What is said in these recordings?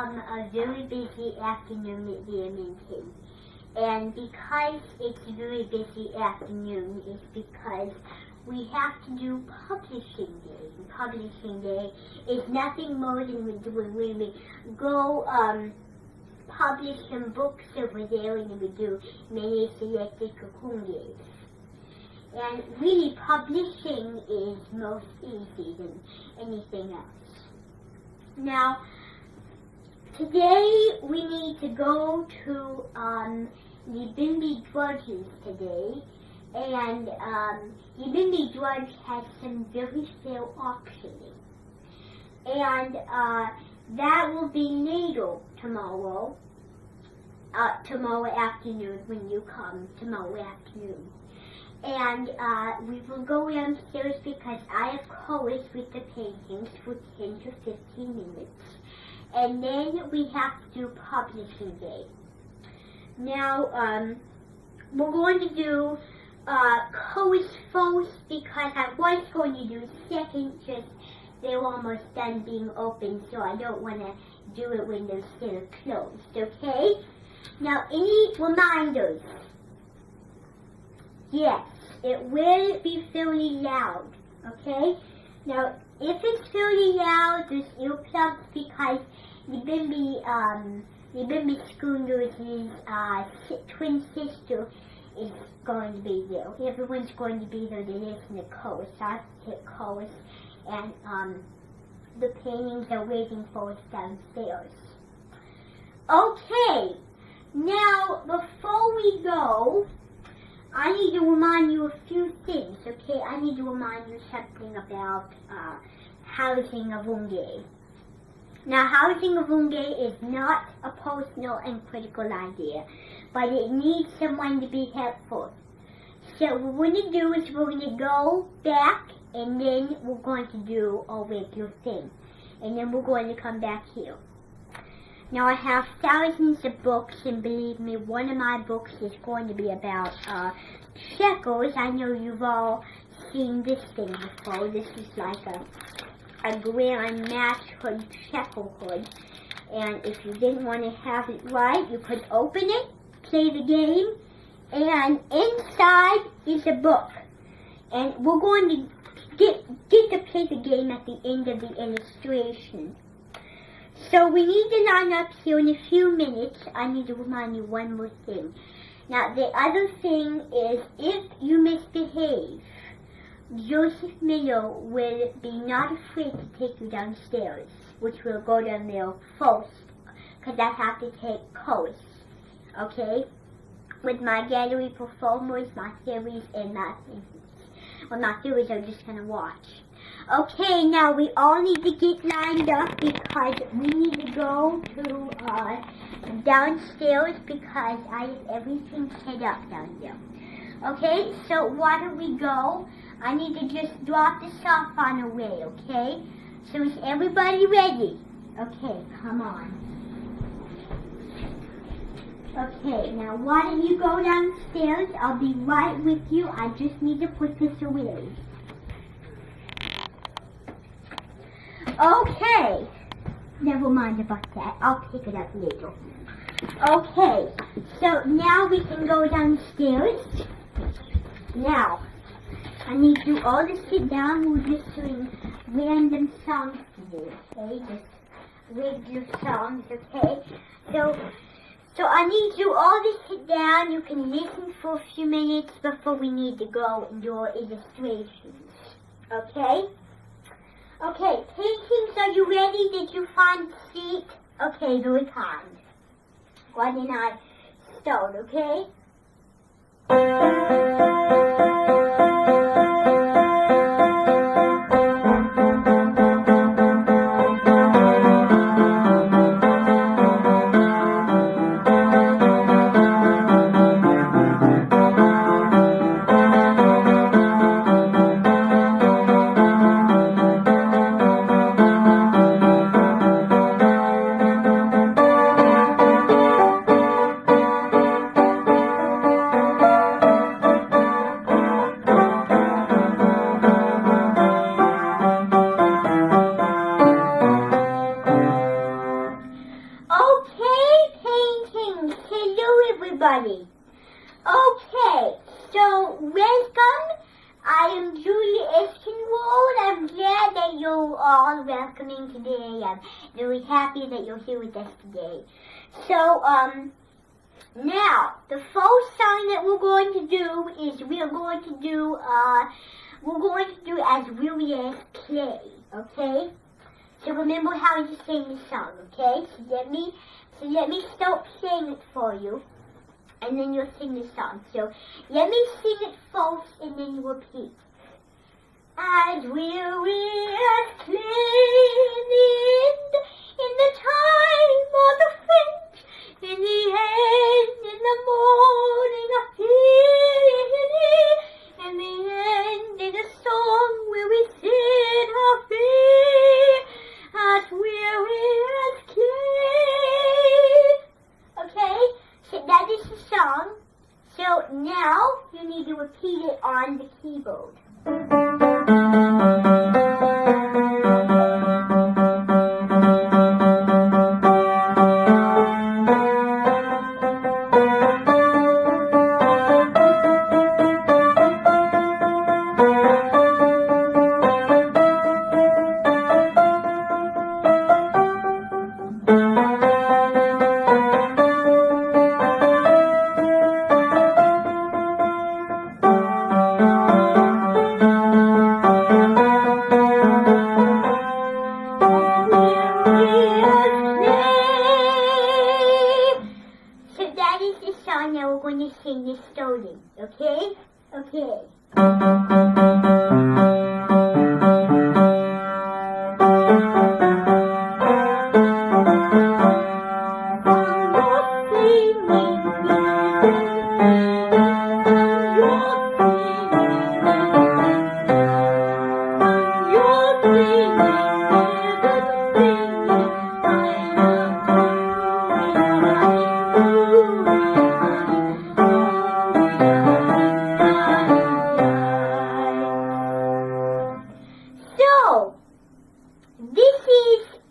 a very busy afternoon at the MNT. And because it's a very busy afternoon, it's because we have to do publishing day. And publishing day is nothing more than we do when we go publish some books over there, and we do many selected cocoon. And really, publishing is most easy than anything else. Now, today we need to go to the Bimby Drudges today, and the Bimby Drudge has some very fair auctioning. And that will be Needle tomorrow afternoon when you come tomorrow afternoon. And we will go downstairs because I have chorus with the paintings for 10 to 15 minutes. And then we have to do publishing day. Now, we're going to do chorus first because I was going to do second, just they're almost done being open, so I don't want to do it when they're still closed, okay? Now, any reminders? Yes, it will be fairly loud, okay? Now, if it's fairly loud, there's earplugs because the Bimby Schooners' twin sister is going to be there. Everyone's going to be there that isn't a chorus. I have to take chorus, and the paintings are waiting for us downstairs. Okay, now before we go, I need to remind you a few things, okay? I need to remind you something about housing of Unge. Now, housing of Unge is not a personal and critical idea, but it needs someone to be helpful. So what we're going to do is we're going to go back, and then we're going to do a regular thing. And then we're going to come back here. Now, I have thousands of books, and believe me, one of my books is going to be about shekels. I know you've all seen this thing before. This is like a grand matchhood shekel hood. And if you didn't want to have it right, you could open it, play the game, and inside is a book. And we're going to get to play the game at the end of the illustration. So we need to line up here in a few minutes. I need to remind you one more thing. Now, the other thing is, if you misbehave, Joseph Miller will be not afraid to take you downstairs, which will go down there first, because I have to take course, okay? With my gallery performers, my theories, and my things. Well, my theories are just going to watch. Okay, now we all need to get lined up because we need to go to downstairs because I have everything set up down here. Okay, so why don't we go? I need to just drop this off on the way, okay? So is everybody ready? Okay, come on. Okay, now why don't you go downstairs? I'll be right with you. I just need to put this away. Okay, never mind about that. I'll pick it up later. Okay, so now we can go downstairs. Now, I need you all to sit down. We're just doing random songs today, okay? Just regular songs, okay? So I need you all to sit down. You can listen for a few minutes before we need to go and do our illustrations, okay? Okay, paintings, are you ready? Did you find a seat? Okay, very kind. Why don't I start, okay? all welcoming today. I'm really happy that you're here with us today. So, now, the first song that we're going to do is we're going to do as really as play, okay? So remember how you sing the song, okay? So let me start playing it for you, and then you'll sing the song. So let me sing it first, and then you repeat. As weary as clay in the time of the French, in the end, in the morning of peace, in the end, in a song where we set our feet, as weary as clay. Okay, so that is the song. So now you need to repeat it on the keyboard. Now we're going to sing this slowly, okay? Okay.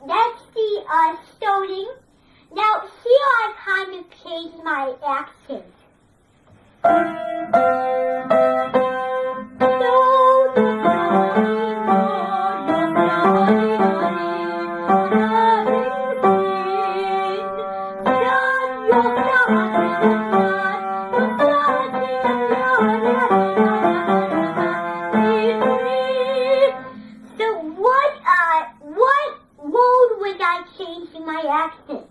That's the starting. Now here I kind of change my accent. Changing my accent.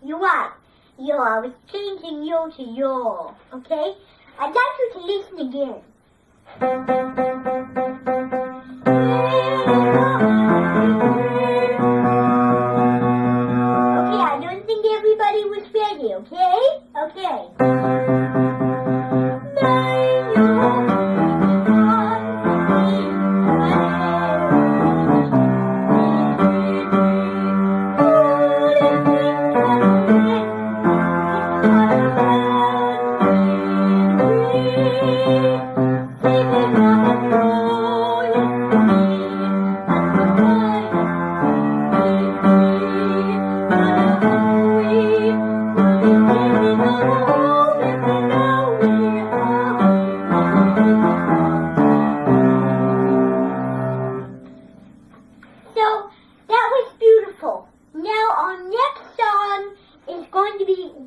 You're right. I was changing yo to yo. Okay? I'd like you to listen again. Okay, I don't think everybody was ready, okay? Okay.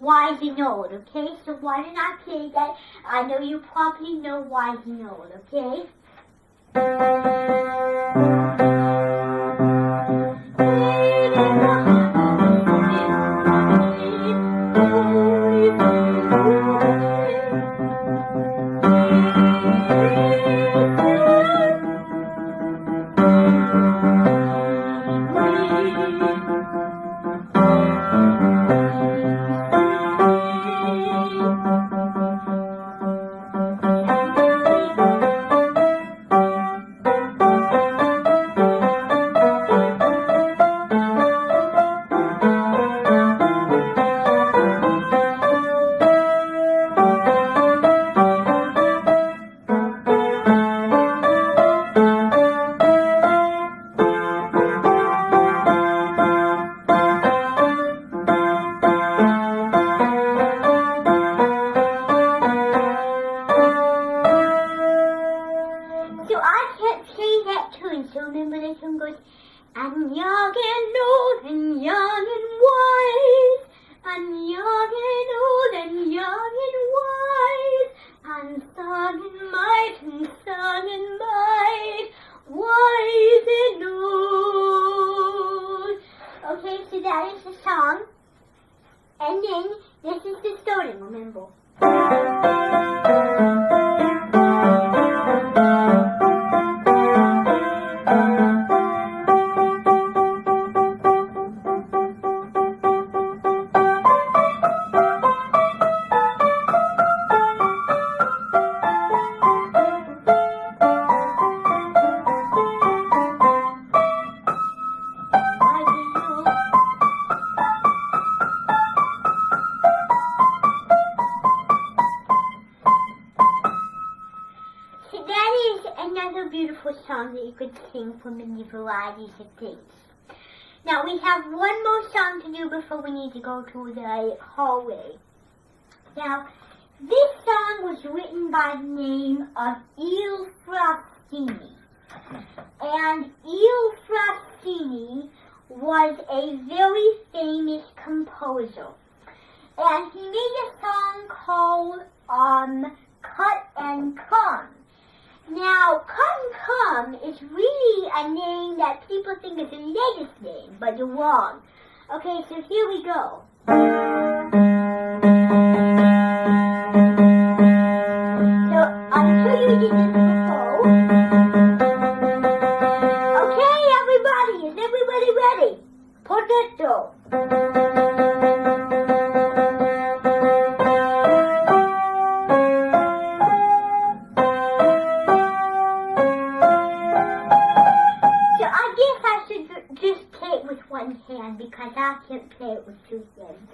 Wise and Old, okay? So why did I play that? I know you probably know Wise and Old, okay? I'm young and old and young and wise. I'm young and old and young and wise. I'm strong in might and strong in might, wise and old. Okay, so that is the song. And then this is the story, remember. Another beautiful song that you could sing for many varieties of things. Now we have one more song to do before we need to go to the hallway. Now this song was written by the name of Il Frostini. And Il Frostini was a very famous composer. And he made a song called Cut and Come. Now, Cut and Come is really a name that people think is a latest name, but you're wrong. Okay, so here we go. So, I'm sure you did this before. Okay, everybody, is everybody ready? Potato. Hand because I can't play it with two hands.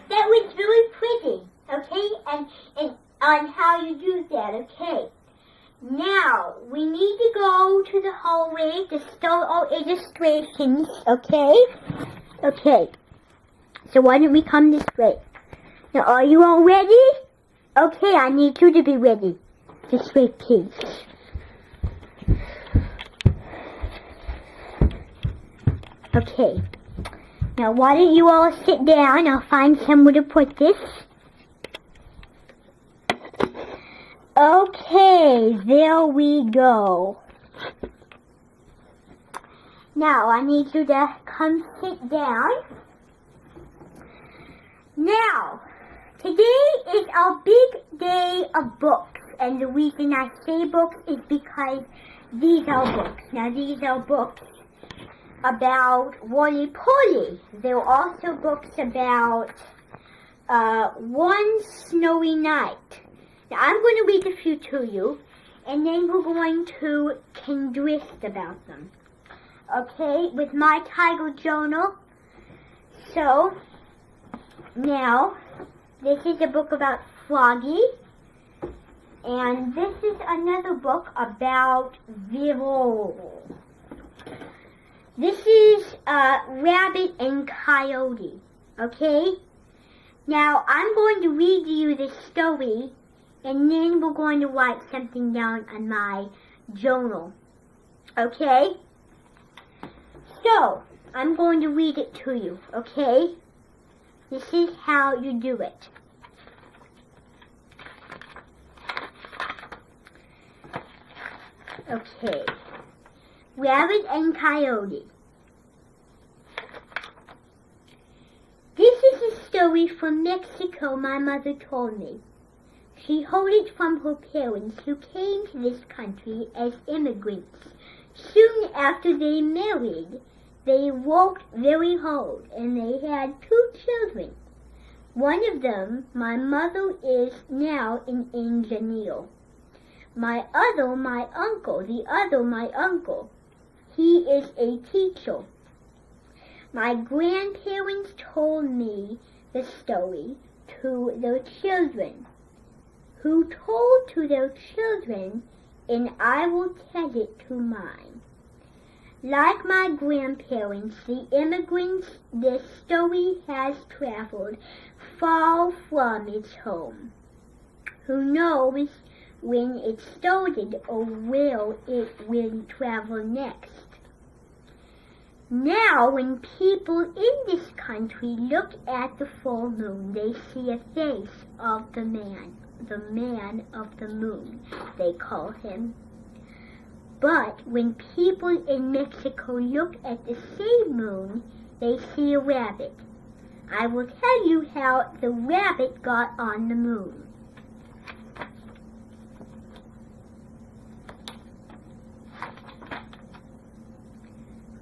That was very pretty, okay? And on how you do that, okay? Now, we need to go to the hallway to start our illustrations, okay? Okay. So why don't we come this way? Now, are you all ready? Okay, I need you to be ready. This way, please. Okay. Now, why don't you all sit down? I'll find somewhere to put this. Okay, there we go. Now, I need you to come sit down. Now, today is our big day of books. And the reason I say books is because these are books. Now, these are books about Wally Polly. There are also books about One Snowy Night. Now I'm going to read a few to you, and then we're going to converse about them. Okay, with my Tiger Journal. So, now, this is a book about Froggy, and this is another book about Vero. This is Rabbit and Coyote, okay? Now, I'm going to read you the story, and then we're going to write something down on my journal, okay? So, I'm going to read it to you, okay? This is how you do it. Okay. Rabbit and Coyote. This is a story from Mexico my mother told me. She heard it from her parents who came to this country as immigrants. Soon after they married, they worked very hard and they had 2 children. One of them, my mother, is now an engineer. The other, my uncle, He is a teacher. My grandparents told me the story to their children, who told to their children, and I will tell it to mine. Like my grandparents, the immigrants, this story has traveled far from its home. Who knows when it started or where it will travel next? Now, when people in this country look at the full moon, they see a face of the man of the moon, they call him. But when people in Mexico look at the same moon, they see a rabbit. I will tell you how the rabbit got on the moon.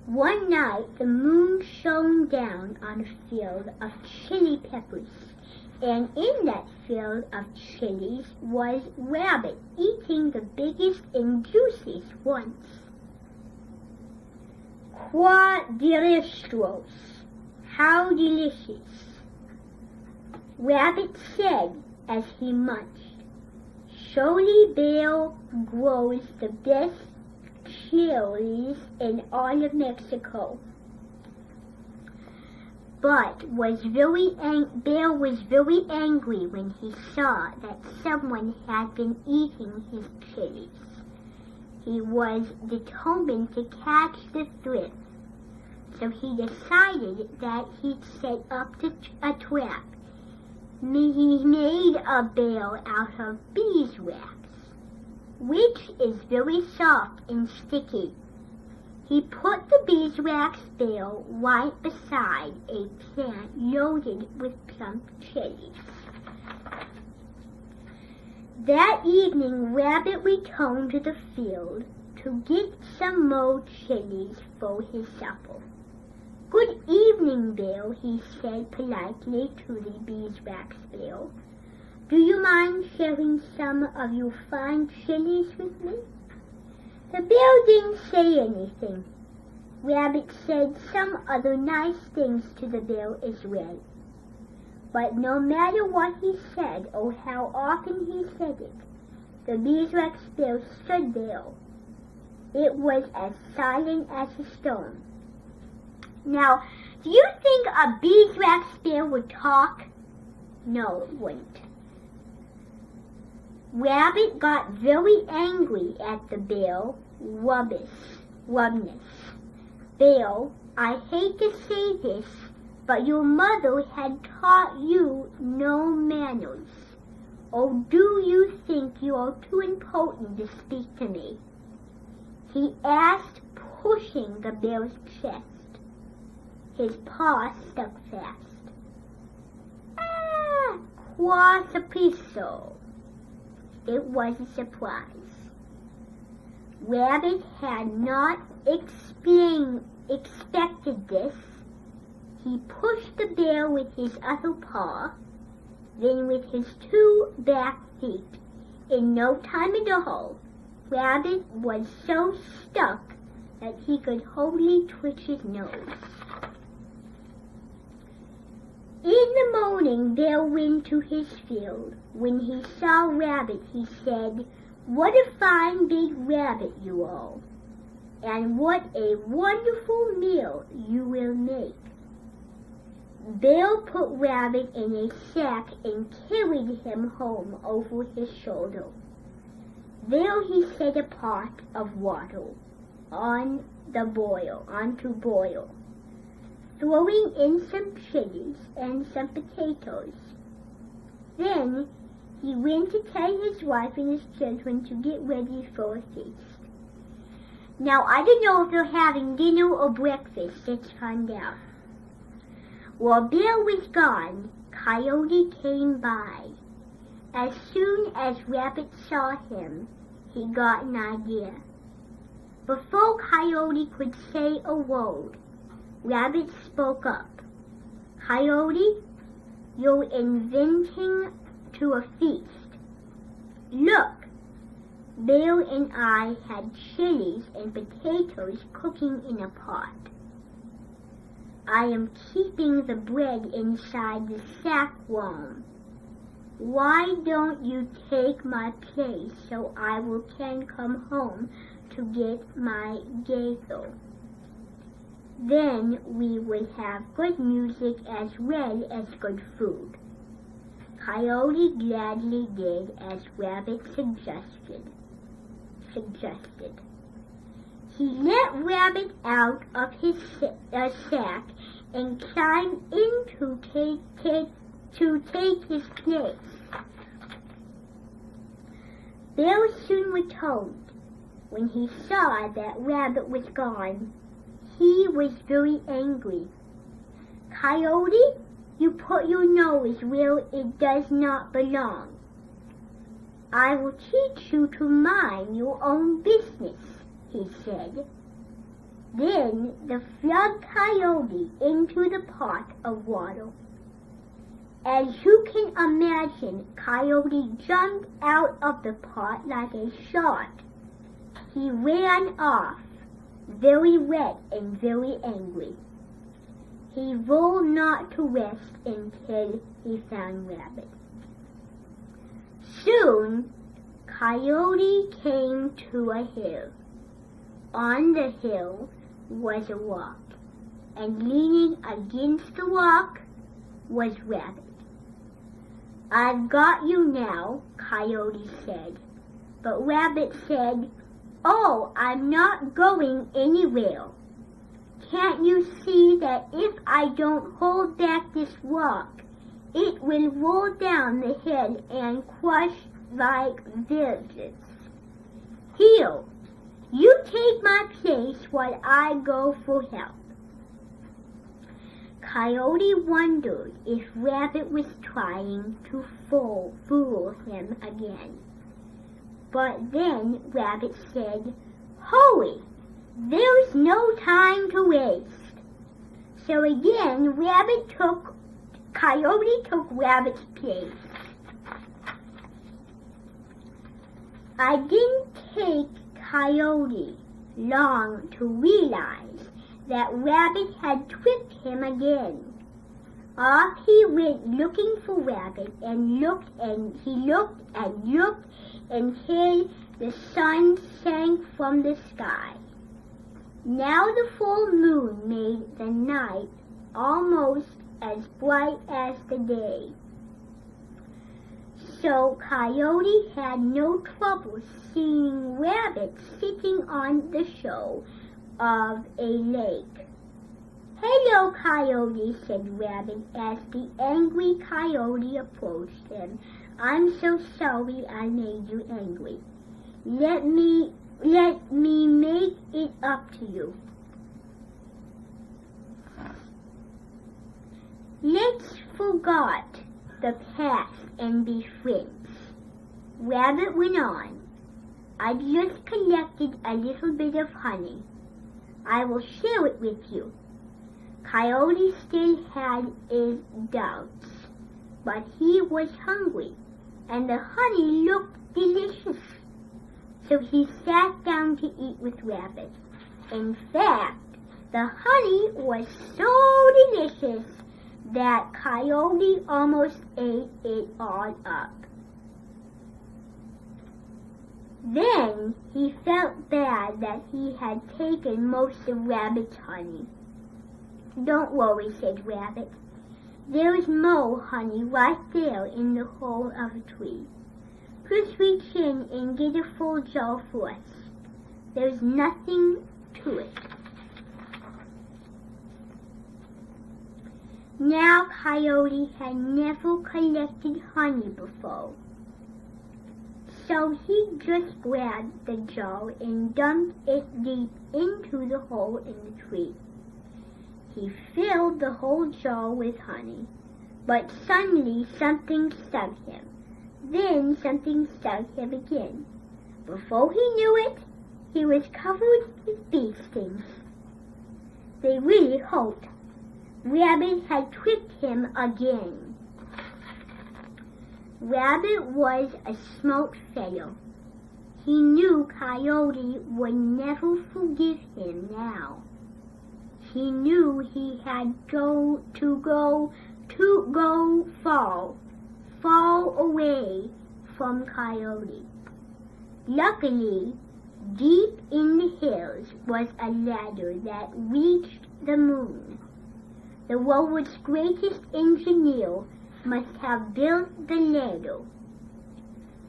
One night, the moon shone down on a field of chili peppers, and in that field of chilies was Rabbit eating the biggest and juiciest ones. Quadrilistros, how delicious, Rabbit said as he munched. Surely Bear grows the best chilies in all of Mexico. But Bear was very angry when he saw that someone had been eating his chilies. He was determined to catch the thief, so he decided that he'd set up a trap. He made a bear out of beeswax, which is very soft and sticky. He put the beeswax bale right beside a plant loaded with plump chilies. That evening, Rabbit returned to the field to get some more chilies for his supper. "Good evening, Bear," he said politely to the beeswax bale. "Do you mind sharing some of your fine chilies with me?" The bear didn't say anything. Rabbit said some other nice things to the bear as well. But no matter what he said or how often he said it, the beeswax bear stood there. It was as silent as a stone. Now, do you think a beeswax bear would talk? No, it wouldn't. Rabbit got very angry at the bear. Rubbness. Bear, I hate to say this, but your mother had taught you no manners. Or do you think you are too important to speak to me? He asked, pushing the bear's chest. His paw stuck fast. Quasapiso. It was a surprise. Rabbit had not expected this. He pushed the bear with his other paw, then with his two back feet. In no time at all, Rabbit was so stuck that he could hardly twitch his nose. In the morning, Bear went to his field. When he saw Rabbit, he said, "What a fine big rabbit you are, and what a wonderful meal you will make." Bear put Rabbit in a sack and carried him home over his shoulder. There he set a pot of water onto boil, throwing in some chilies and some potatoes. Then he went to tell his wife and his children to get ready for a feast. Now, I don't know if they're having dinner or breakfast. Let's find out. While Bear was gone, Coyote came by. As soon as Rabbit saw him, he got an idea. Before Coyote could say a word, Rabbit spoke up. "Coyote, you're inviting to a feast. Look, Bill and I had chilies and potatoes cooking in a pot. I am keeping the bread inside the sack warm. Why don't you take my place so I can come home to get my gavel? Then we would have good music as well as good food. Coyote gladly did as Rabbit suggested. He let Rabbit out of his sack and climbed in to take his place. Bill soon returned. When he saw that Rabbit was gone, he was very angry. Coyote, you put your nose where it does not belong. I will teach you to mind your own business, he said. Then the flung Coyote into the pot of water. As you can imagine, Coyote jumped out of the pot like a shot. He ran off, very wet and very angry. He vowed not to rest until he found Rabbit. Soon, Coyote came to a hill. On the hill was a rock, and leaning against the rock was Rabbit. I've got you now, Coyote said. But Rabbit said, Oh, I'm not going anywhere. Can't you see that if I don't hold back this rock, it will roll down the hill and crush like villages? Here, you take my place while I go for help. Coyote wondered if Rabbit was trying to fool him again. But then Rabbit said, Hurry! There's no time to waste. So again, Coyote took Rabbit's place. I didn't take Coyote long to realize that Rabbit had tricked him again. Off he went looking for Rabbit and looked until the sun sank from the sky. Now the full moon made the night almost as bright as the day. So Coyote had no trouble seeing Rabbit sitting on the shore of a lake. Hello, Coyote, said Rabbit as the angry Coyote approached him. I'm so sorry I made you angry. Let me make it up to you. Let's forget the past and be friends. Rabbit went on. I just collected a little bit of honey. I will share it with you. Coyote still had his doubts, but he was hungry, and the honey looked delicious. So he sat down to eat with Rabbit. In fact, the honey was so delicious that Coyote almost ate it all up. Then he felt bad that he had taken most of Rabbit's honey. Don't worry, said Rabbit. There is more honey right there in the hole of a tree. Just reach in and get a full jar for us. There's nothing to it. Now Coyote had never collected honey before. So he just grabbed the jar and dumped it deep into the hole in the tree. He filled the whole jar with honey, but suddenly something stung him. Then something stung him again. Before he knew it, he was covered with bee stings. They really hurt. Rabbit had tricked him again. Rabbit was a smart fellow. He knew Coyote would never forgive him now. He knew he had to go far away from Coyote. Luckily, deep in the hills was a ladder that reached the moon. The world's greatest engineer must have built the ladder.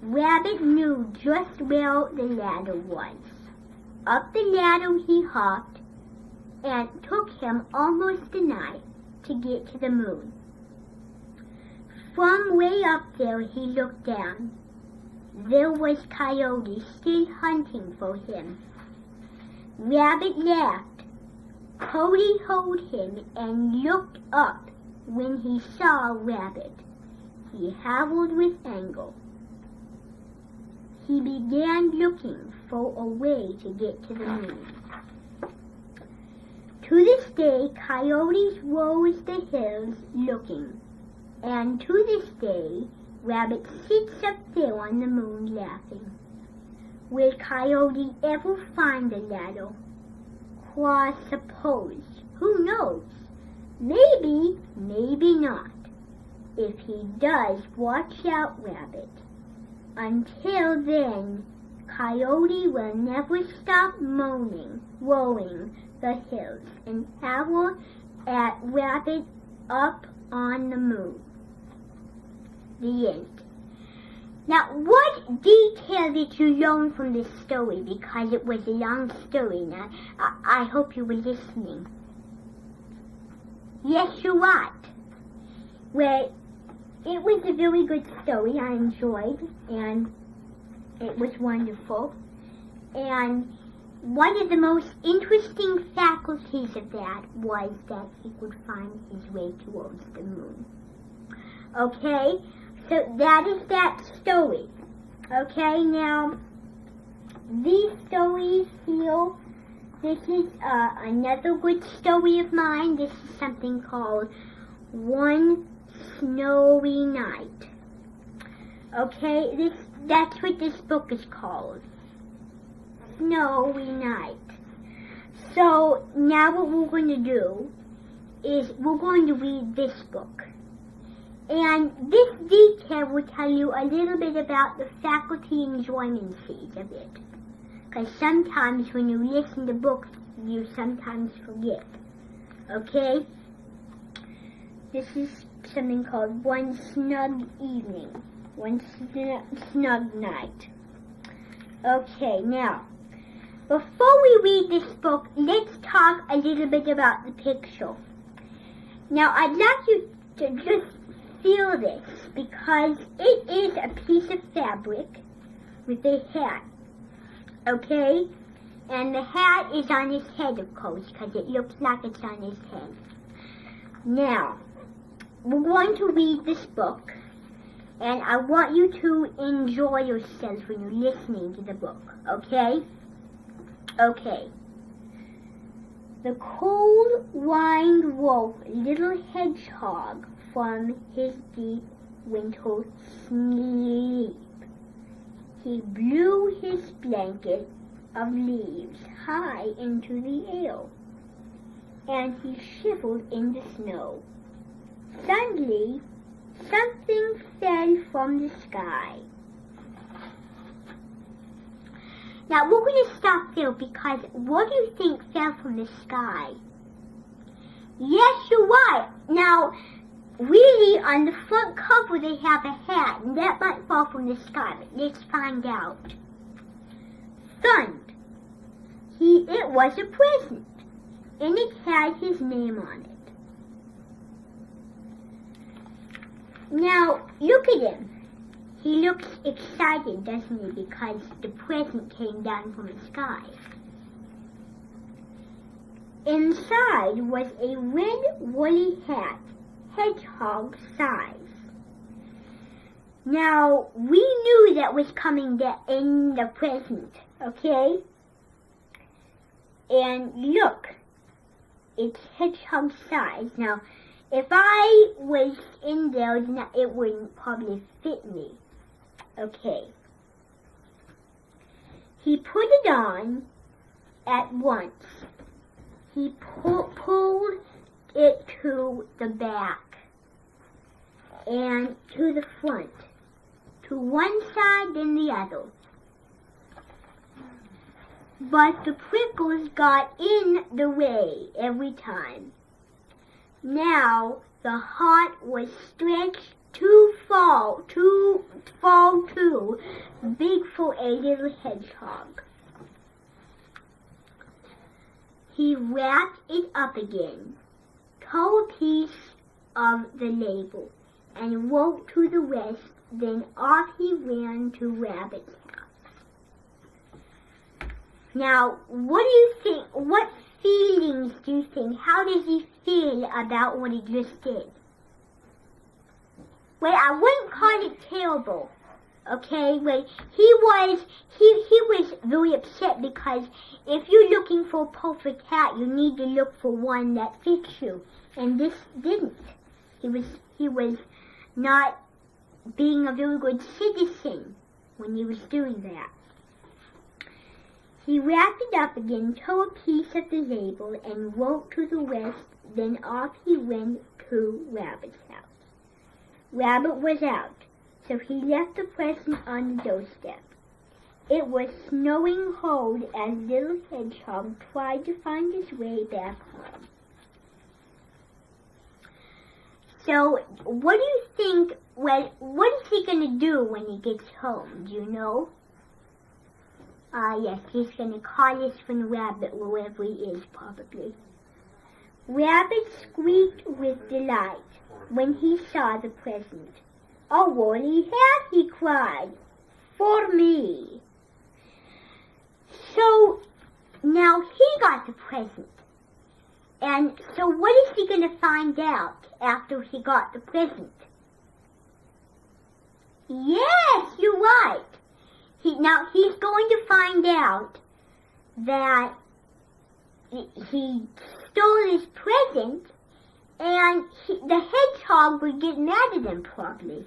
Rabbit knew just where the ladder was. Up the ladder he hopped, and it took him almost a night to get to the moon. From way up there he looked down. There was Coyote still hunting for him. Rabbit laughed. Coyote heard him and looked up when he saw Rabbit. He howled with anger. He began looking for a way to get to the moon. To this day, coyotes roam the hills looking, and to this day, Rabbit sits up there on the moon laughing. Will Coyote ever find the ladder? Qua suppose. Who knows? Maybe, maybe not. If he does, watch out, Rabbit. Until then, Coyote will never stop roaming the hills and howl at Rabbit up on the moon. The end. Now, what detail did you learn from this story? Because it was a long story. Now, I hope you were listening. Yes, you're right. Well, it was a very good story. I enjoyed, and it was wonderful. And one of the most interesting faculties of that was that he could find his way towards the moon. Okay, so that is that story. Okay, now, these stories here, this is another good story of mine. This is something called One Snowy Night. Okay, that's what this book is called. Snowy Night. So now what we're going to do is we're going to read this book. And this detail will tell you a little bit about the faculty enjoymencies of it. Because sometimes when you listen to books, you sometimes forget. Okay? This is something called One Snug Evening. One Snug Night. Okay, now, before we read this book, let's talk a little bit about the picture. Now, I'd like you to just feel this, because it is a piece of fabric with a hat. Okay? And the hat is on his head, of course, because it looks like it's on his head. Now, we're going to read this book, and I want you to enjoy yourselves when you're listening to the book, okay? Okay. The cold wind woke little hedgehog from his deep winter sleep. He blew his blanket of leaves high into the air, and he shivered in the snow. Suddenly, something fell from the sky. Now, we're going to stop there because what do you think fell from the sky? Yes, you're right. Now, really, on the front cover they have a hat, and that might fall from the sky, but let's find out. Thund. It was a present, and it had his name on it. Now, look at him. He looks excited, doesn't he, because the present came down from the sky. Inside was a red woolly hat, hedgehog size. Now, we knew that was coming in the present, okay? And look, it's hedgehog size. Now, if I was in there, it wouldn't probably fit me. Okay. He put it on at once. He pulled it to the back and to the front, to one side and the other. But the prickles got in the way every time. Now the heart was stretched too big for a little hedgehog. He wrapped it up again, tore a piece of the label, and wrote to the rest. Then off he ran to Rabbit's house. Now, what do you think? What feelings do you think? How does he feel about what he just did? Well, I wouldn't call it terrible. Okay, well, he was very upset because if you're looking for a perfect hat, you need to look for one that fits you, and this didn't. He was not being a very good citizen when he was doing that. He wrapped it up again, tore a piece of the label, and wrote to the rest. Then off he went to Rabbit's house. Rabbit was out, so he left the present on the doorstep. It was snowing hard as little Hedgehog tried to find his way back home. So, what do you think, what is he going to do when he gets home? Do you know? Yes, he's going to call his friend Rabbit wherever he is, probably. Rabbit squeaked with delight when he saw the present. "A woolly hat," he cried, "for me." So, now he got the present. And so what is he going to find out after he got the present? Yes, you're right. Now he's going to find out that he stole his present, and the hedgehog would get mad at him probably.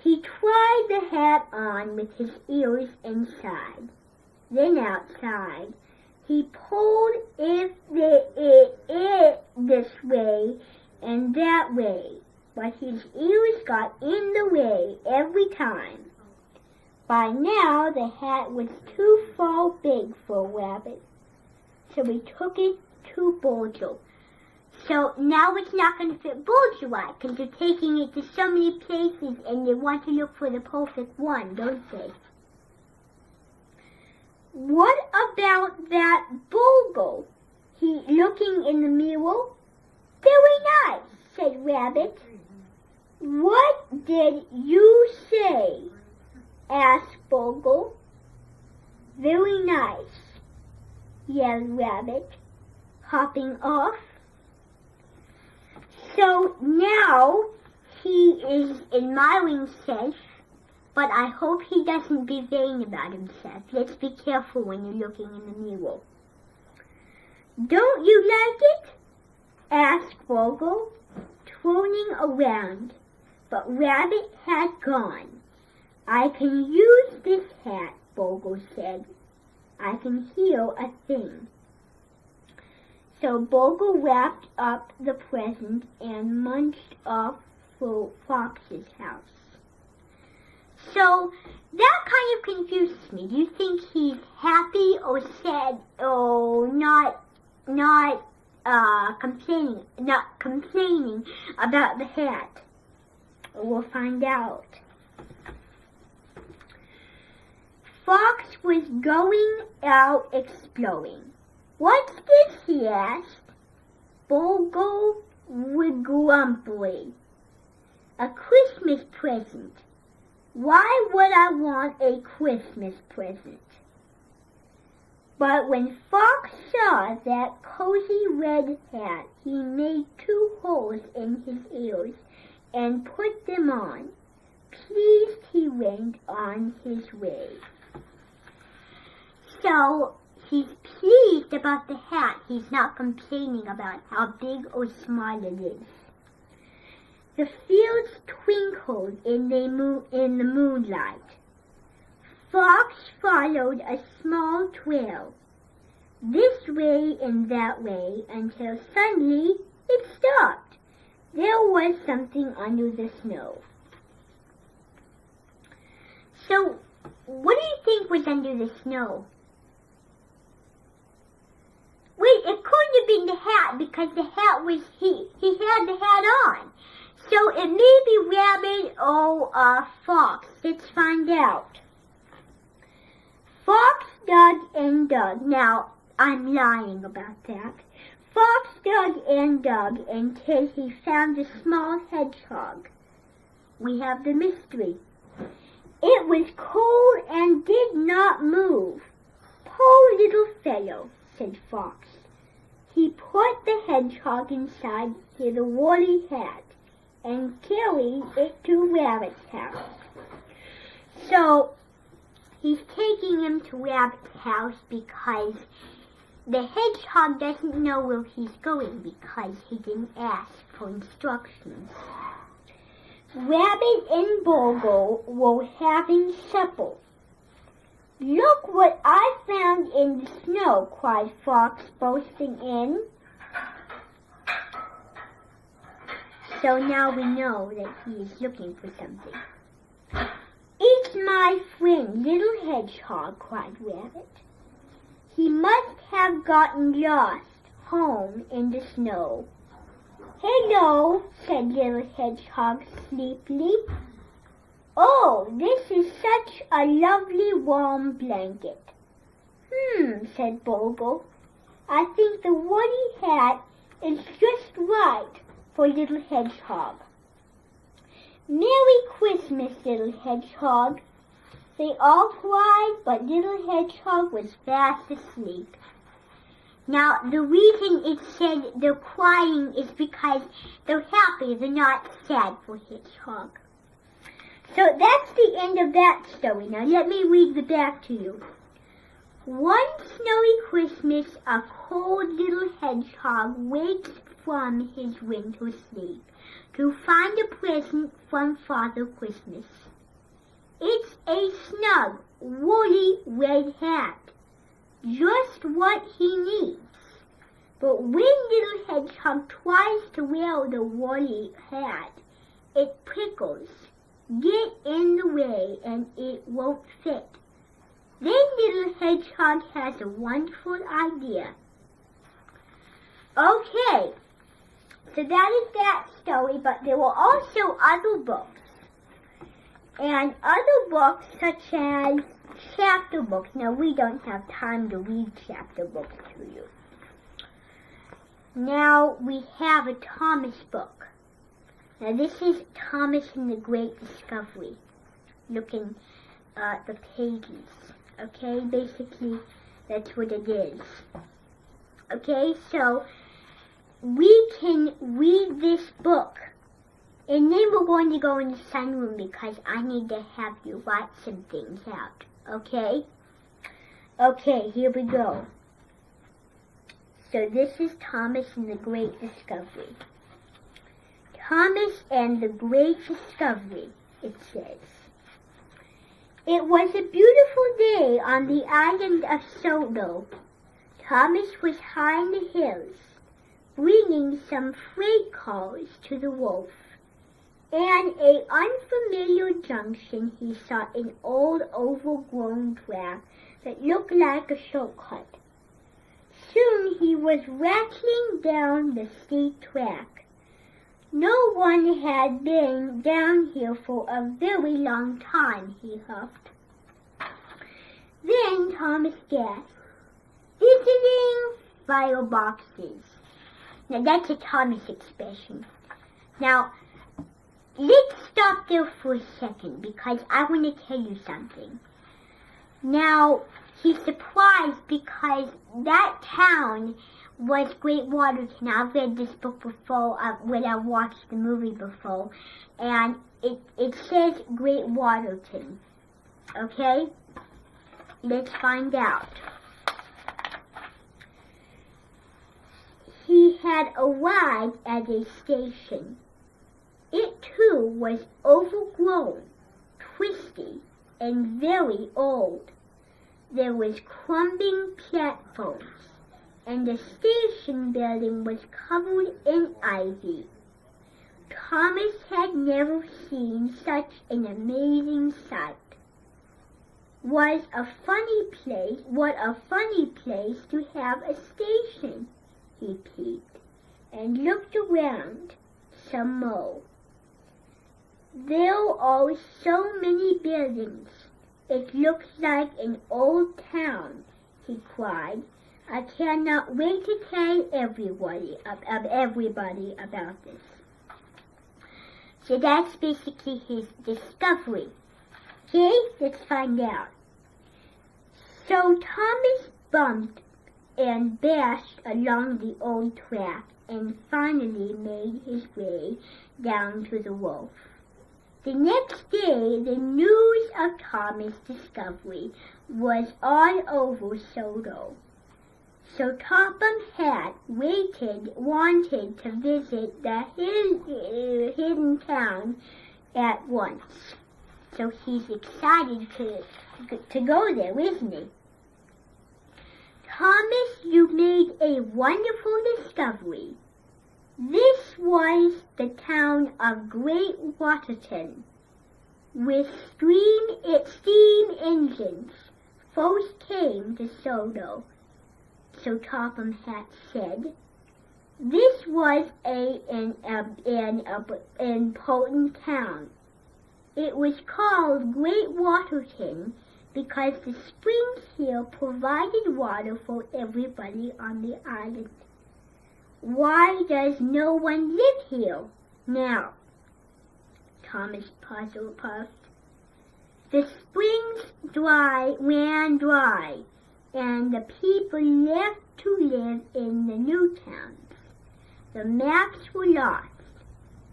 He tried the hat on with his ears inside, then outside. He pulled it this way and that way, but his ears got in the way every time. By now, the hat was too far big for Rabbit, so he took it to Bulger. So now it's not going to fit Bulger right, because you're taking it to so many places and you want to look for the perfect one, don't they? What about that Bulger? He looking in the mirror? Very nice, said Rabbit. What did you say? Asked Bulger. Very nice, yelled Rabbit, hopping off. So now he is admiring himself, but I hope he doesn't be vain about himself. Let's be careful when you're looking in the mirror. Don't you like it? Asked Bulger, twirling around, but Rabbit had gone. I can use this hat, Bulger said. I can heal a thing. So Bulger wrapped up the present and munched off for Fox's house. So that kind of confuses me. Do you think he's happy or sad or not complaining about the hat? We'll find out. Fox was going out exploring. What's this? He asked. Bulger grumpily. A Christmas present. Why would I want a Christmas present? But when Fox saw that cozy red hat, he made 2 holes in his ears and put them on. Pleased, he went on his way. So he's pleased about the hat. He's not complaining about how big or small it is. The fields twinkled in the moonlight. Fox followed a small trail, this way and that way, until suddenly it stopped. There was something under the snow. So, what do you think was under the snow? Wait, it couldn't have been the hat because the hat was, he had the hat on. So it may be rabbit or fox. Let's find out. Fox dug and dug. Now, I'm lying about that. Fox dug and dug until he found a small hedgehog. We have the mystery. It was cold and did not move. Poor little fellow, said Fox. He put the hedgehog inside his woolly hat and carried it to Rabbit's house. So, he's taking him to Rabbit's house because the hedgehog doesn't know where he's going because he didn't ask for instructions. Rabbit and Bogle were having supper. Look what I found in the snow, cried Fox, bursting in. So now we know that he is looking for something. It's my friend, Little Hedgehog, cried Rabbit. He must have gotten lost home in the snow. Hello, said Little Hedgehog sleepily. Oh, this is such a lovely warm blanket. Said Bogle. I think the woolly hat is just right for Little Hedgehog. Merry Christmas, Little Hedgehog. They all cried, but Little Hedgehog was fast asleep. Now, the reason it said they're crying is because they're happy, they're not sad for Hedgehog. So that's the end of that story. Now let me read the back to you. One snowy Christmas, a cold little hedgehog wakes from his winter sleep to find a present from Father Christmas. It's a snug, woolly red hat, just what he needs. But when Little Hedgehog tries to wear the woolly hat, it prickles. Get in the way and it won't fit. Then Little Hedgehog has a wonderful idea. Okay, so that is that story, but there were also other books. And other books such as chapter books. Now we don't have time to read chapter books to you. Now we have a Thomas book. Now this is Thomas and the Great Discovery. Looking at the pages. Okay, basically that's what it is. Okay, so we can read this book. And then we're going to go in the sunroom because I need to have you write some things out. Okay? Okay, here we go. So this is Thomas and the Great Discovery. Thomas and the Great Discovery, it says. It was a beautiful day on the island of Solo. Thomas was high in the hills, bringing some freight cars to the wharf. And an unfamiliar junction, he saw an old overgrown track that looked like a shortcut. Soon he was rattling down the steep track. No one had been down here for a very long time, he huffed. Then Thomas gasped, visiting fireboxes. Now that's a Thomas expression. Now, let's stop there for a second because I want to tell you something. Now, he's surprised because that town was Great Waterton. I've read this book before when I watched the movie before, and it says Great Waterton. Okay? Let's find out. He had arrived at a station. It too was overgrown, twisty, and very old. There was crumbling platforms, and the station building was covered in ivy. Thomas had never seen such an amazing sight. What a funny place to have a station, he peeped, and looked around some more. There are so many buildings. It looks like an old town, he cried. I cannot wait to tell everybody about this. So that's basically his discovery. Okay, let's find out. So Thomas bumped and bashed along the old track and finally made his way down to the wharf. The next day, the news of Thomas' discovery was all over Sodo. So Topham Hatt wanted to visit the hidden town at once. So he's excited to go there, isn't he? Thomas, you made a wonderful discovery. This was the town of Great Waterton, with steam engines first came to Sodo. So Topham Hatt said, this was an important town. It was called Great Waterton because the springs here provided water for everybody on the island. Why does no one live here now? Thomas puzzled. The springs ran dry, and the people left to live in the new towns. The maps were lost.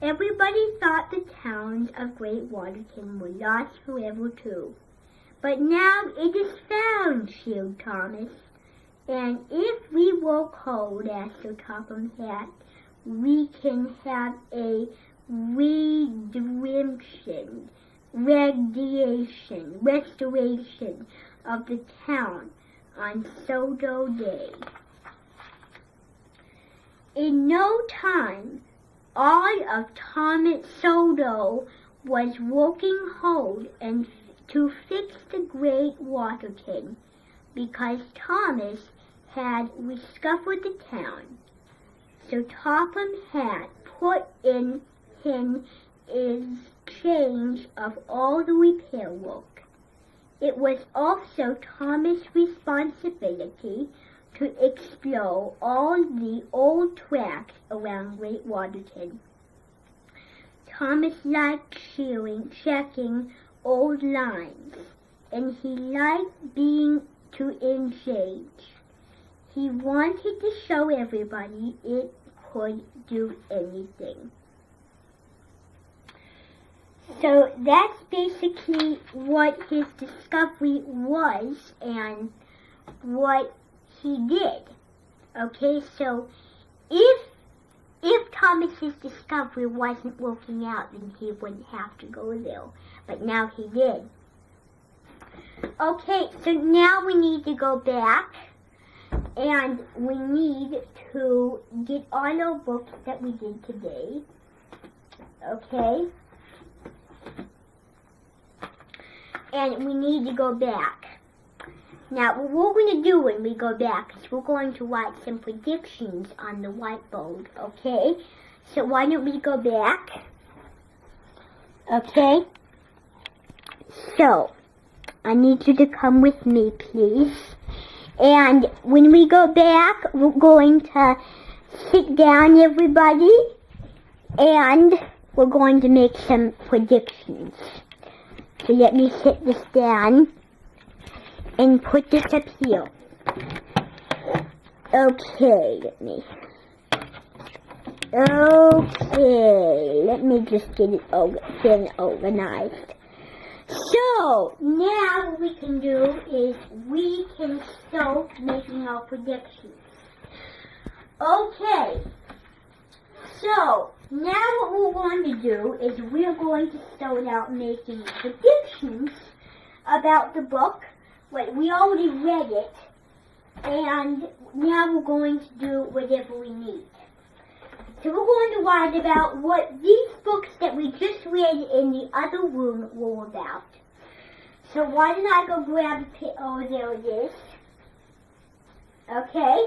Everybody thought the towns of Great Waterton were lost forever too. But now it is found, shrilled Thomas. And if we work hard, asked Topham Hatt, we can have a restoration of the town on Sodo Day. In no time, all of Thomas Sodo was working hard and to fix the Great Waterton, because Thomas had discovered the town. So Topham Hatt put in his change of all the repair work. It was also Thomas' responsibility to explore all the old tracks around Great Waterton. Thomas liked checking old lines, and he liked being engaged. He wanted to show everybody it could do anything. So that's basically what his discovery was and what he did. Okay, so if Thomas's discovery wasn't working out, then he wouldn't have to go there. But now he did. Okay, so now we need to go back and we need to get all our books that we did today. Okay? And we need to go back. Now, what we're going to do when we go back is we're going to write some predictions on the whiteboard, okay? So why don't we go back? Okay? So, I need you to come with me, please. And when we go back, we're going to sit down, everybody, and we're going to make some predictions. So let me sit this down and put this up here. Okay, let me just get it organized. So, now what we can do is we can start making our predictions. Okay, so now what we're going to do is we're going to start out making predictions about the book. Wait, we already read it, and now we're going to do whatever we need. So we're going to write about what these books that we just read in the other room were about. So why don't I go grab a pen? Oh, there it is. Okay.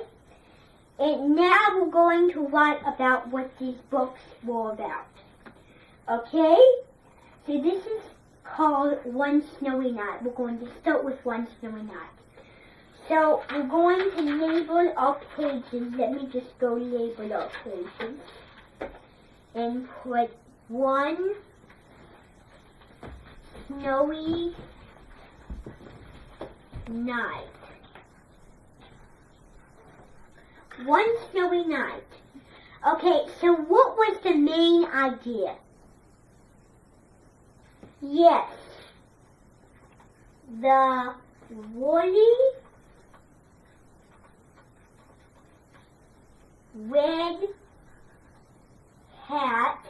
And now we're going to write about what these books were about. Okay? So this is called One Snowy Night. We're going to start with One Snowy Night. So we're going to label our pages. Let me just go label our pages. And put One Snowy Night. One Snowy Night. Okay, so what was the main idea? Yes, the woolly red hat.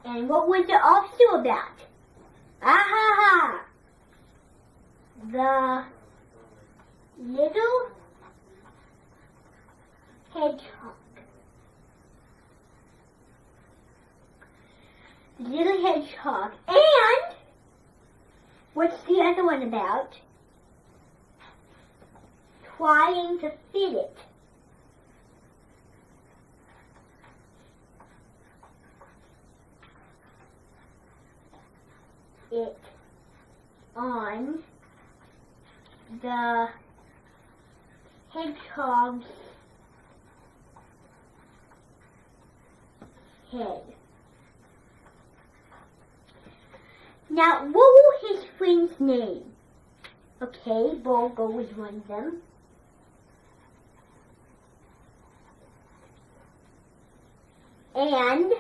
And what was it also about? Ah ha ha! The little hedgehog. Little hedgehog. And what's the other one about? Trying to fit it. It on the hedgehog's head. Now, what was his friend's name? Okay, Bogo was one of them. And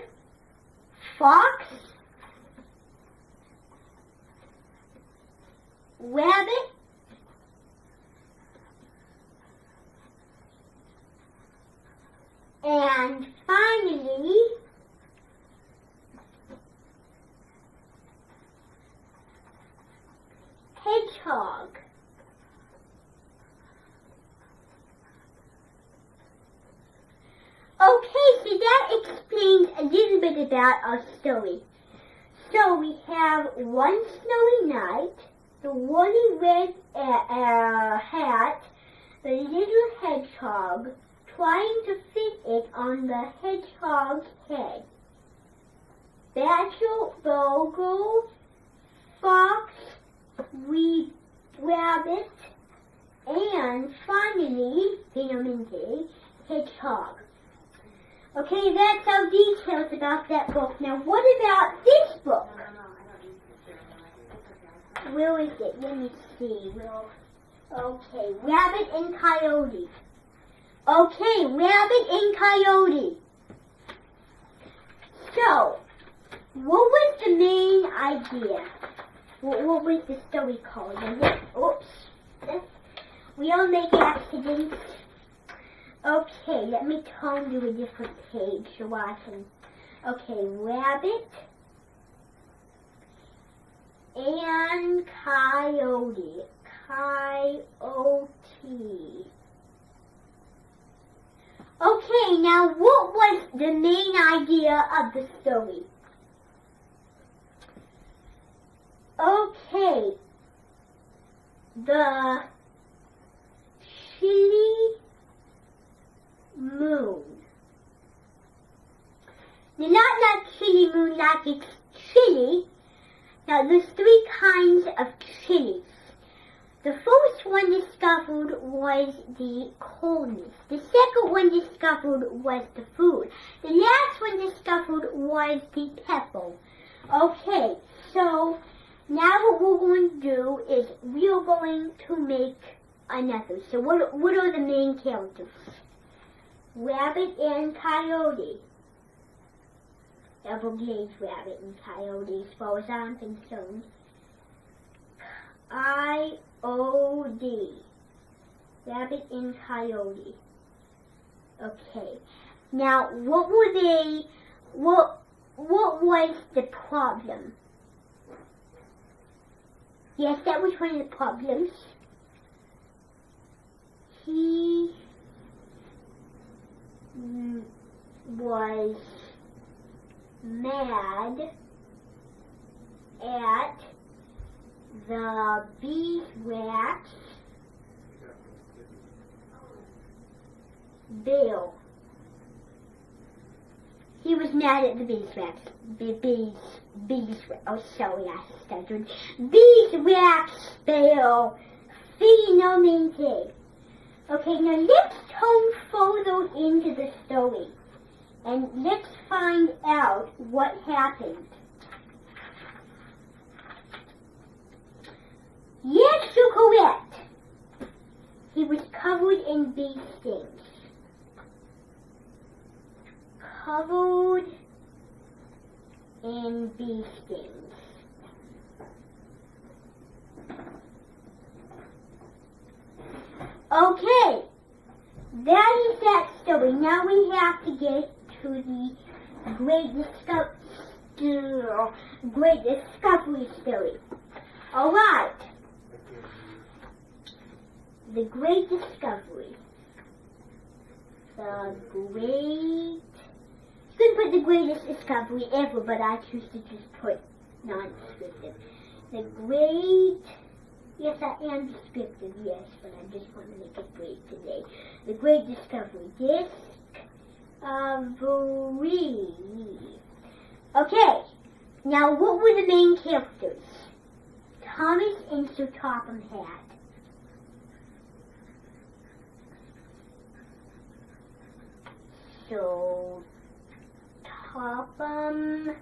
Fox, Rabbit, and finally, Hedgehog. Okay, so that explains a little bit about our story. So we have One Snowy Night, the woolly red hat, the little hedgehog, trying to fit it on the hedgehog's head. Badger, Bogle, Fox, Rabbit, and finally, finalmente, Hedgehog. Okay, that's our details about that book. Now, what about this book? Where is it? Let me see. Okay, Rabbit and Coyote. Okay, Rabbit and Coyote. So, what was the main idea? What was the story called? Oops. We all make accidents. Okay, let me turn to a different page so I can... Okay, Rabbit and Coyote. Coyote. Okay, now what was the main idea of the story? Okay, the chilly moon. Now, not chilly moon like it's chilly. Now, there's three kinds of chilies. The first one discovered was the coldness. The second one discovered was the food. The last one discovered was the pepper. Okay, so now what we're going to do is we are going to make another. So what are the main characters? Rabbit and Coyote. Everglades Rabbit and Coyote, as far as I'm concerned. I-O-D. Rabbit and Coyote. Okay. Now, what were they, what was the problem? Yes, that was one of the problems. He was mad at the beeswax bill. He was mad at the beeswax. Oh, sorry, I stuttered. Beeswax bill. Finalmente. Okay, now let's turn further into the story. And let's find out what happened. Yes, you're correct. He was covered in bee stings. Covered in bee stings. Okay, that is that story. Now we have to get to the great discovery story. Alright. The great discovery. You could put the greatest discovery ever, but I choose to just put non-descriptive. The great, yes, I am descriptive, yes, but I just want to make it great today. The great discovery. Discovery. Okay, now what were the main characters? Thomas and Sir Topham Hatt. So, Topham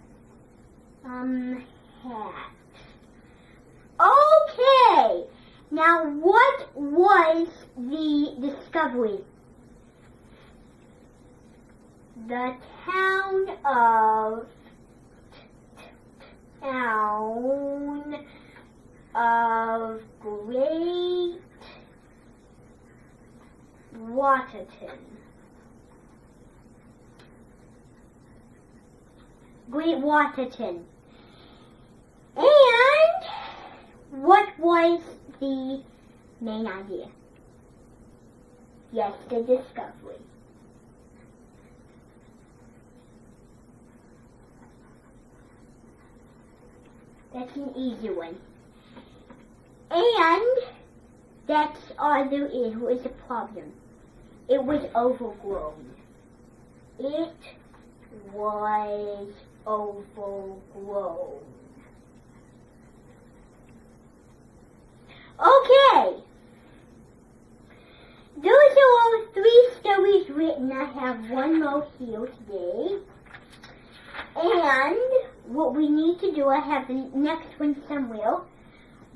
Hatt. Okay! Now, what was the discovery? The town of Great Waterton. Great Waterton. And what was the main idea? Yes, the discovery. That's an easy one. And that's all there is. What was the problem? It was overgrown. It was overgrown. Okay. Those are all 3 stories written. I have one more here today. And what we need to do, I have the next one somewhere.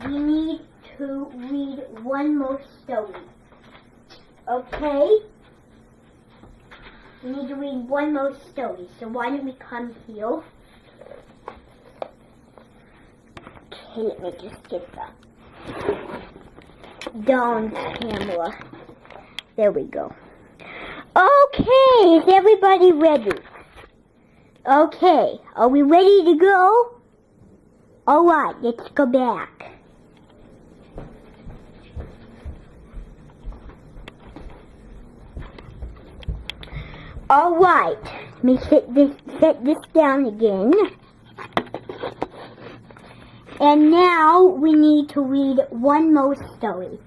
We need to read one more story. Okay? We need to read one more story. So why don't we come here? Okay, let me just get the darn camera. There we go. Okay, is everybody ready? Okay, are we ready to go? Alright, let's go back. Alright, let me set this down again. And now we need to read one more story.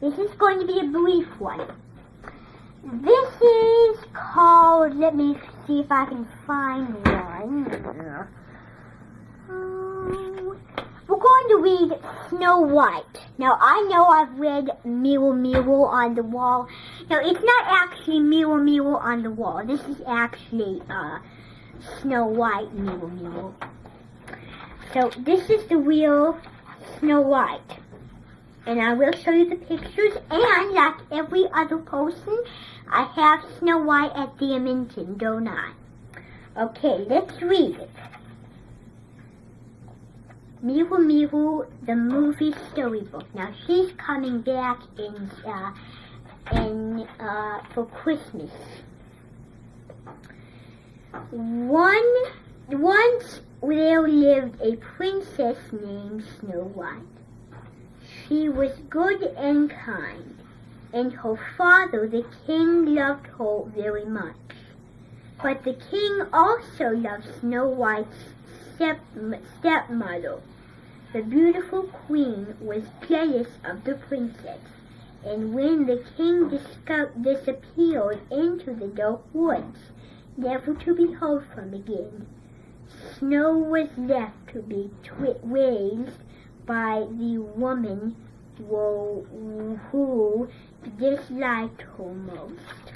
This is going to be a brief one. This is called, let me see if I can find one. We're going to read Snow White. Now, I know I've read Mirror, Mirror on the Wall. No, it's not actually Mirror, Mirror on the Wall. This is actually Snow White, Mirror, Mirror. So, this is the real Snow White. And I will show you the pictures. And, like every other person, I have Snow White at the Dimension, don't I? Okay, let's read it. Mirror, Mirror, the movie storybook. Now, she's coming back for Christmas. Once there lived a princess named Snow White. She was good and kind, and her father, the king, loved her very much. But the king also loved Snow White's stepmother. The beautiful queen was jealous of the princess, and when the king disappeared into the dark woods, never to be heard from again, Snow was left to be raised by the woman who disliked her most.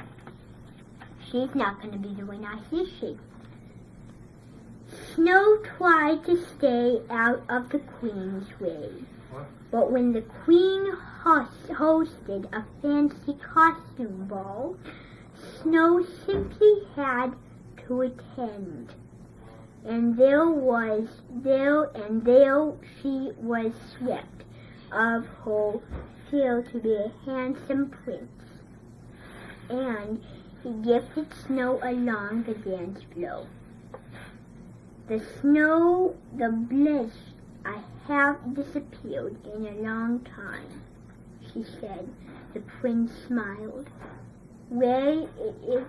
She's not going to be very nice, is she? Snow tried to stay out of the queen's way. But when the queen hosted a fancy costume ball, Snow simply had to attend. And there she was stripped of her feel to be a handsome prince. And he gifted Snow a long dance floor. The bliss, I have disappeared in a long time, she said. The prince smiled. Well, it is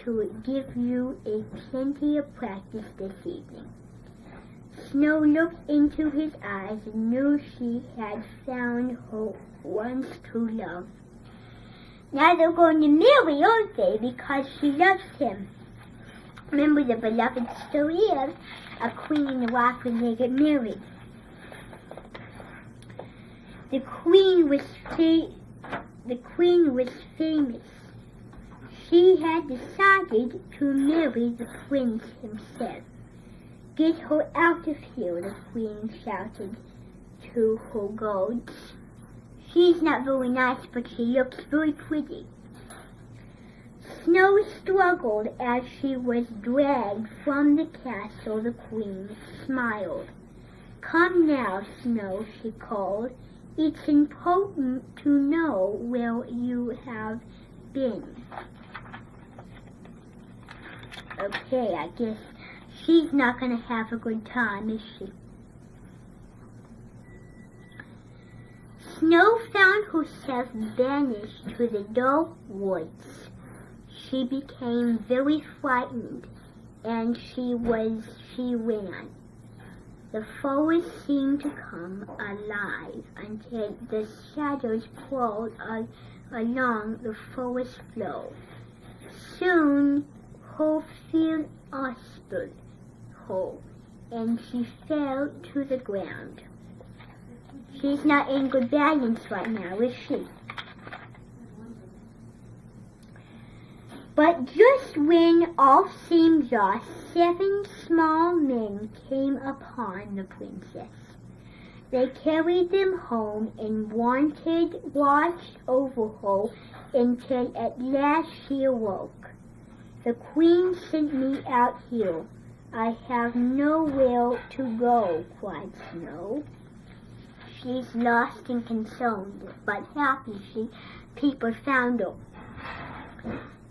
to give you a plenty of practice this evening. Snow looked into his eyes and knew she had found her once true love. Now they're going to marry, aren't they? Because she loves him. Remember the beloved story of a queen and a wife when they get married. The queen was famous. She had decided to marry the prince himself. Get her out of here, the queen shouted to her guards. She's not very nice, but she looks very pretty. Snow struggled as she was dragged from the castle. The queen smiled. Come now, Snow, she called. It's important to know where you have been. Okay, I guess she's not going to have a good time, is she? Snow found herself banished to the dark woods. She became very frightened, and she ran. The forest seemed to come alive until the shadows crawled along the forest floor. Soon her fear whispered her, and she fell to the ground. She's not in good balance right now, is she? But just when all seemed lost, 7 small men came upon the princess. They carried them home and watched over her until at last she awoke. The queen sent me out here. I have nowhere to go, cried Snow. She's lost and concerned, but happy people found her.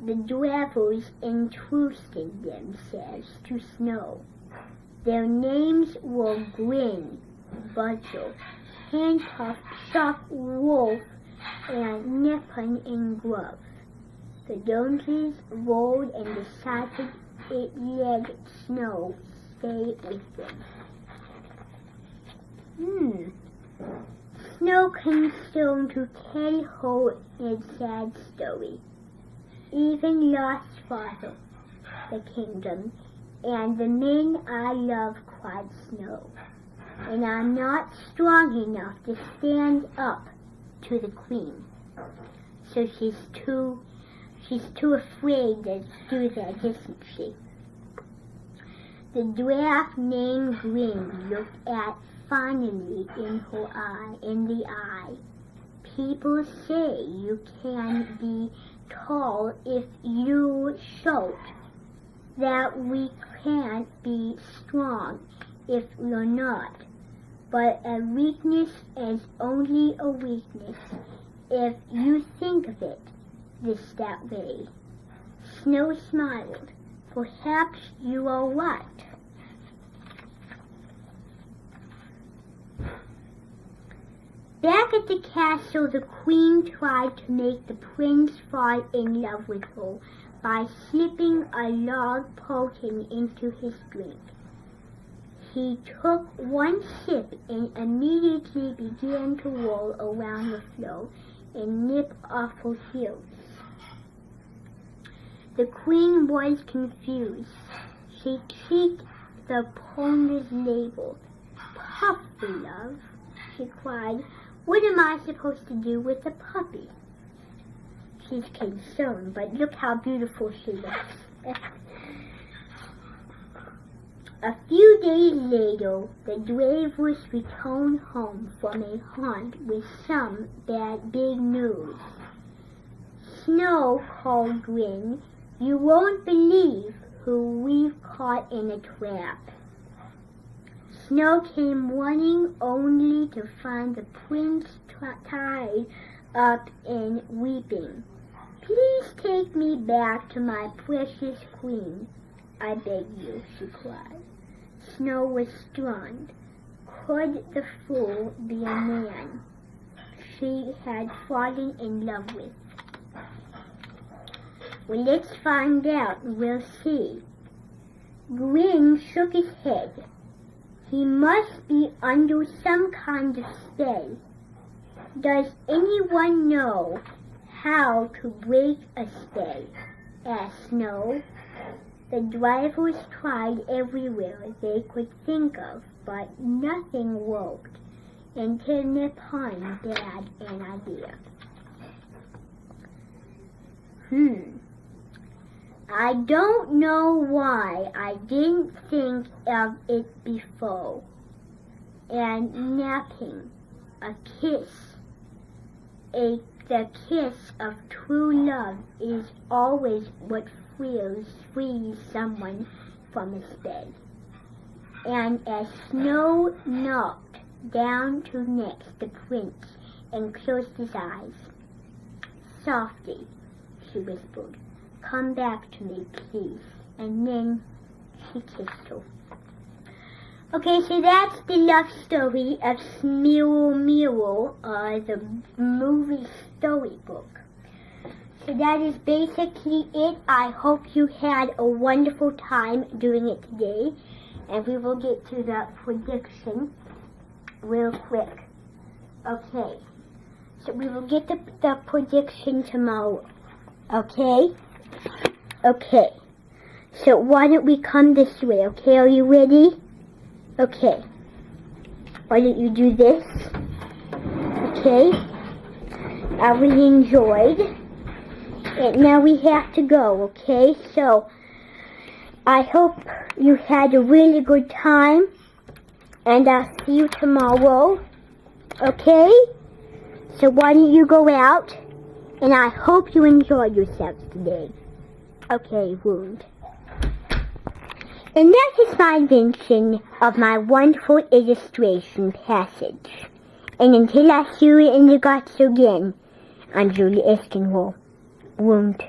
The dwellers introduced themselves to Snow. Their names were Grin, Butcher, Handcuff, Sharp, Wolf, and Nippon and Glove. The donkeys rolled and decided it let Snow stay with them. Snow concerned to tell her a sad story. Even lost father, the kingdom, and the men I love, cried Snow. And I'm not strong enough to stand up to the queen. So she's too afraid to do that, isn't she? The dwarf named Grin looked at finally in the eye. People say you can be tall if you short, that we can't be strong if we're not. But a weakness is only a weakness if you think of it that way. Snow smiled. Perhaps you are right. Back at the castle, the queen tried to make the prince fall in love with her by slipping a log poking into his drink. He took one sip and immediately began to roll around the floor and nip off her heels. The queen was confused. She checked the pony's label. "Puppy love," she cried. "What am I supposed to do with a puppy?" She's concerned, but look how beautiful she looks. A few days later, the dravers returned home from a hunt with some big news. "Snow," called Grin, "you won't believe who we've caught in a trap." Snow came running only to find the prince tied up and weeping. "Please take me back to my precious queen, I beg you," she cried. Snow was stunned. Could the fool be a man she had fallen in love with? Well, let's find out. We'll see. Grin shook his head. He must be under some kind of spell. "Does anyone know how to break a spell?" asked Snow. The drivers tried everywhere they could think of, but nothing worked until Nippon had an idea. "I don't know why I didn't think of it before. And napping, the kiss of true love is always what frees someone from a spell." And as Snow knocked down to next the prince and closed his eyes, "Softly," she whispered, "come back to me, please." And then she kissed her. Okay, so that's the love story of Mirror Mirror, the movie storybook. So that is basically it. I hope you had a wonderful time doing it today. And we will get to the prediction real quick. Okay, so we will get the prediction tomorrow. Okay? Okay. So why don't we come this way, okay? Are you ready? Okay. Why don't you do this? Okay. I really enjoyed. And now we have to go, okay? So, I hope you had a really good time. And I'll see you tomorrow. Okay? So why don't you go out? And I hope you enjoyed yourselves today. Okay, Wound. And that is my invention of my wonderful illustration passage. And until I see you in the guts again, I'm Julie Eskinwall. Wound.